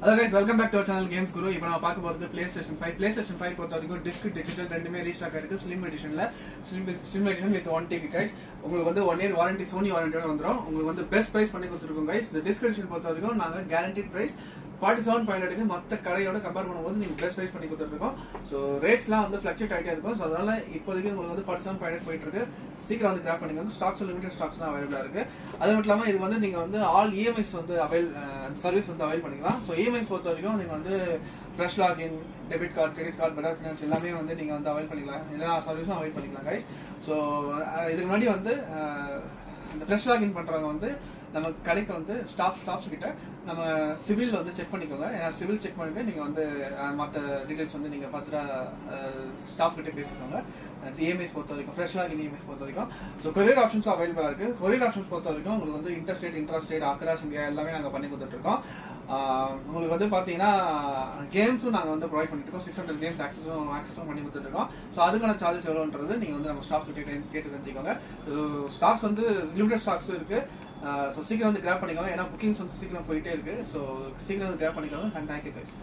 Hello guys, welcome back to our channel Games Guru. இப்போ நான் பார்க்க போறது PlayStation 5. PlayStation 5 பொறுத்த வரைக்கும் டிஸ்க் டிஜிட்டல் ரெண்டுமே ரீஸ்டாக் இருக்கு. ஸ்லிம் எடிஷன்ல slim edition with 1 TB guys. உங்களுக்கு வந்து 1 year வாரண்டி சோனி வாரண்டியோட வந்துரும். உங்களுக்கு வந்து பெஸ்ட் பிரைஸ் பண்ணி கொடுத்துருக்கோம் guys. இந்த டிஸ்க் எடிஷன் பொறுத்த வரைக்கும் நாங்க கேரண்டிட் பிரைஸ் 47.5 மத்த கடையோட கம்பேர் பண்ணும்போது நீங்க பெஸ்ட் பிரைஸ் பண்ணி கொடுத்துருக்கோம். ஸோ ரேட்ஸ்லாம் வந்து ஃபிளக்சுவேட் ஆகிட்டே இருக்கும். ஸோ அதனால இப்போதைக்கு உங்களுக்கு வந்து 47.5 போயிட்டு இருக்கு. சீக்கிரம் வந்து கிராப் பண்ணிக்கோங்க. ஸ்டாக்ஸ் லிமிடெட் ஸ்டாக்ஸ் தான் அவைலபிளா இருக்கு. அது மட்டும் இல்லாமல் இது வந்து நீங்க வந்து ஆல் இஎம்ஐஸ் வந்து சர்வீஸ் வந்து அவைல் பண்ணிக்கலாம். ஸோ இஎம்ஐஸ் பொறுத்த வரைக்கும் நீங்க வந்து fresh login, debit card, credit card, Bajaj finance எல்லாமே வந்து நீங்க வந்து அவைல் பண்ணிக்கலாம். எல்லா சர்வீஸும் அவைல் பண்ணிக்கலாம் கைஸ். ஸோ இதுக்கு முன்னாடி வந்து இந்த ஃப்ரெஷ் லாகின் பண்றவங்க வந்து நம்ம கடைக்கு வந்து ஸ்டாஃப்ஸ் கிட்ட நம்ம சிவில் வந்து செக் பண்ணிக்கோங்க. ஏன்னா சிவில் செக் பண்ணிட்டு நீங்க வந்து மற்ற டீடைல்ஸ் வந்து நீங்க பார்த்துட்டா ஸ்டாஃப் கிட்ட பேசிக்கோங்க. இஎம்ஐஸ் பொறுத்த வரைக்கும் ஃப்ரெஷ் லாகின் இஎம்ஐஸ் பொறுத்த வரைக்கும் ஸோ கொரியர் ஆப்ஷன்ஸ் அவைலபிளா இருக்கு. கொரியர் ஆப்ஷன்ஸ் பொறுத்த வரைக்கும் உங்களுக்கு வந்து இன்ட்ராஸ்டேட் அக்ராஸ் இந்தியா எல்லாமே நாங்கள் பண்ணி கொடுத்துட்டு இருக்கோம். உங்களுக்கு வந்து பாத்தீங்கன்னா கேம்ஸும் நாங்கள் வந்து ப்ரொவைட் பண்ணிட்டு இருக்கோம். 600 கேம்ஸ் ஆக்சஸும் பண்ணி கொடுத்துட்டு இருக்கோம். ஸோ அதுக்கான சார்ஜஸ் எவ்வளோன்றது நீங்க வந்து நம்ம ஸ்டாஃப்ஸ் கிட்ட கேட்டு தெரிஞ்சுக்கோங்க. ஸ்டாக்ஸ் வந்து லிமிடெட் ஸ்டாக்ஸ் இருக்கு. ஸோ சீக்கிரம் வந்து கிராப் பண்ணிக்கோங்க. ஏன்னா புக்கிங்ஸ் வந்து சீக்கிரம் போயிட்டே இருக்கு. ஸோ சீக்கிரம் வந்து கிராப் பண்ணிக்கோங்க. Thank you guys.